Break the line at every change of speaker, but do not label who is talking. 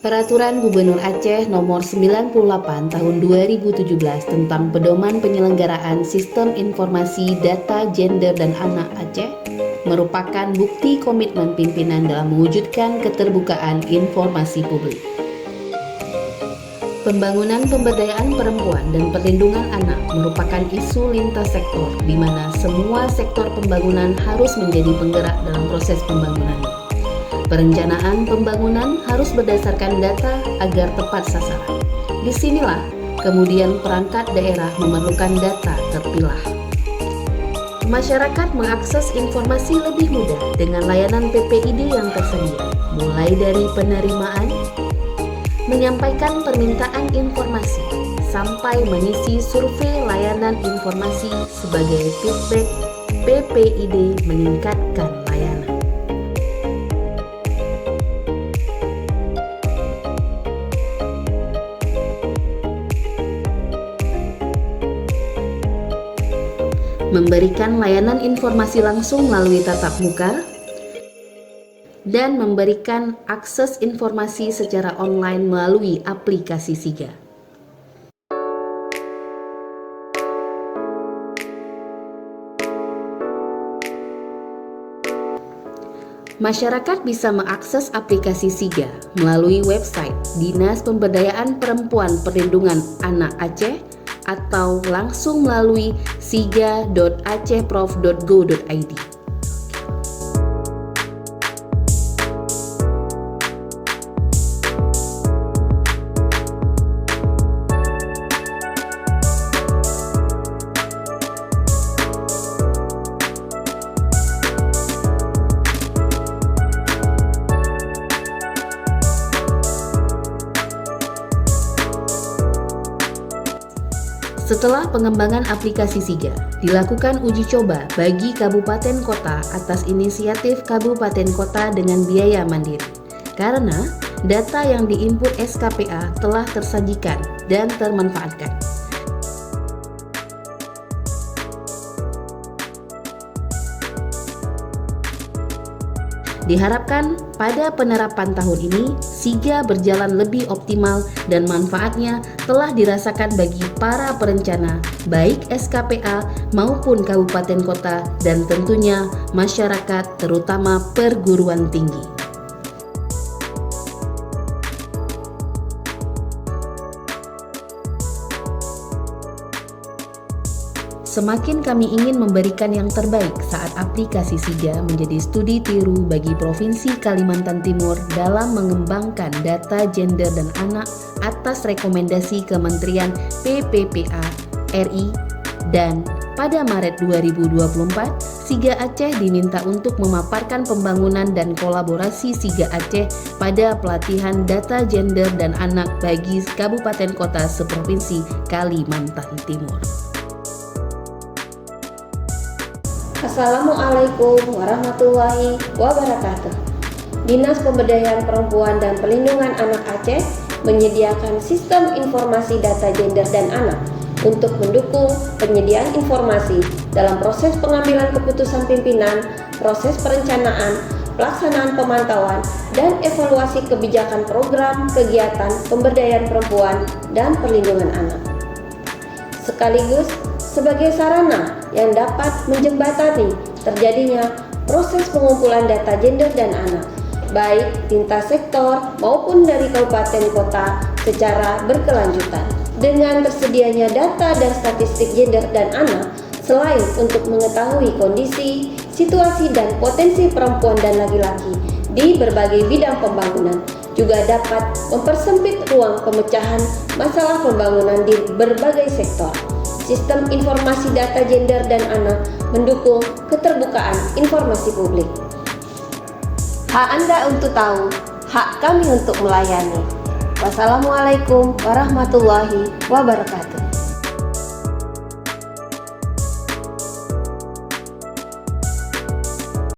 Peraturan Gubernur Aceh Nomor 98 Tahun 2017 tentang Pedoman Penyelenggaraan Sistem Informasi Data Gender dan Anak Aceh merupakan bukti komitmen pimpinan dalam mewujudkan keterbukaan informasi publik. Pembangunan pemberdayaan perempuan dan perlindungan anak merupakan isu lintas sektor, di mana semua sektor pembangunan harus menjadi penggerak dalam proses pembangunan. Perencanaan pembangunan harus berdasarkan data agar tepat sasaran. Disinilah kemudian perangkat daerah memerlukan data terpilah. Masyarakat mengakses informasi lebih mudah dengan layanan PPID yang tersedia, mulai dari penerimaan, menyampaikan permintaan informasi, sampai mengisi survei layanan informasi sebagai feedback. PPID meningkatkan layanan. Memberikan layanan informasi langsung melalui tatap muka, dan memberikan akses informasi secara online melalui aplikasi SIGA. Masyarakat bisa mengakses aplikasi SIGA melalui website Dinas Pemberdayaan Perempuan Perlindungan Anak Aceh atau langsung melalui siga.acehprof.go.id. Setelah pengembangan aplikasi SIGA, dilakukan uji coba bagi kabupaten kota atas inisiatif kabupaten kota dengan biaya mandiri. Karena data yang diinput SKPA telah tersajikan dan termanfaatkan. Diharapkan pada penerapan tahun ini, SIGA berjalan lebih optimal dan manfaatnya telah dirasakan bagi para perencana, baik SKPA maupun kabupaten kota dan tentunya masyarakat terutama perguruan tinggi. Semakin kami ingin memberikan yang terbaik saat aplikasi SIGA menjadi studi tiru bagi Provinsi Kalimantan Timur dalam mengembangkan data gender dan anak atas rekomendasi Kementerian PPPA RI, dan pada Maret 2024, SIGA Aceh diminta untuk memaparkan pembangunan dan kolaborasi SIGA Aceh pada pelatihan data gender dan anak bagi kabupaten kota seprovinsi Kalimantan Timur.
Assalamualaikum warahmatullahi wabarakatuh. Dinas Pemberdayaan Perempuan dan Perlindungan Anak Aceh menyediakan sistem informasi data gender dan anak untuk mendukung penyediaan informasi dalam proses pengambilan keputusan pimpinan, proses perencanaan, pelaksanaan pemantauan, dan evaluasi kebijakan program kegiatan pemberdayaan perempuan dan perlindungan anak. Sekaligus sebagai sarana yang dapat menjembatani terjadinya proses pengumpulan data gender dan anak, baik lintas sektor maupun dari kabupaten kota secara berkelanjutan. Dengan tersedianya data dan statistik gender dan anak, selain untuk mengetahui kondisi, situasi, dan potensi perempuan dan laki-laki di berbagai bidang pembangunan, juga dapat mempersempit ruang pemecahan masalah pembangunan di berbagai sektor. Sistem informasi data gender dan anak mendukung keterbukaan informasi publik. Hak Anda untuk tahu, hak kami untuk melayani. Wassalamualaikum warahmatullahi wabarakatuh.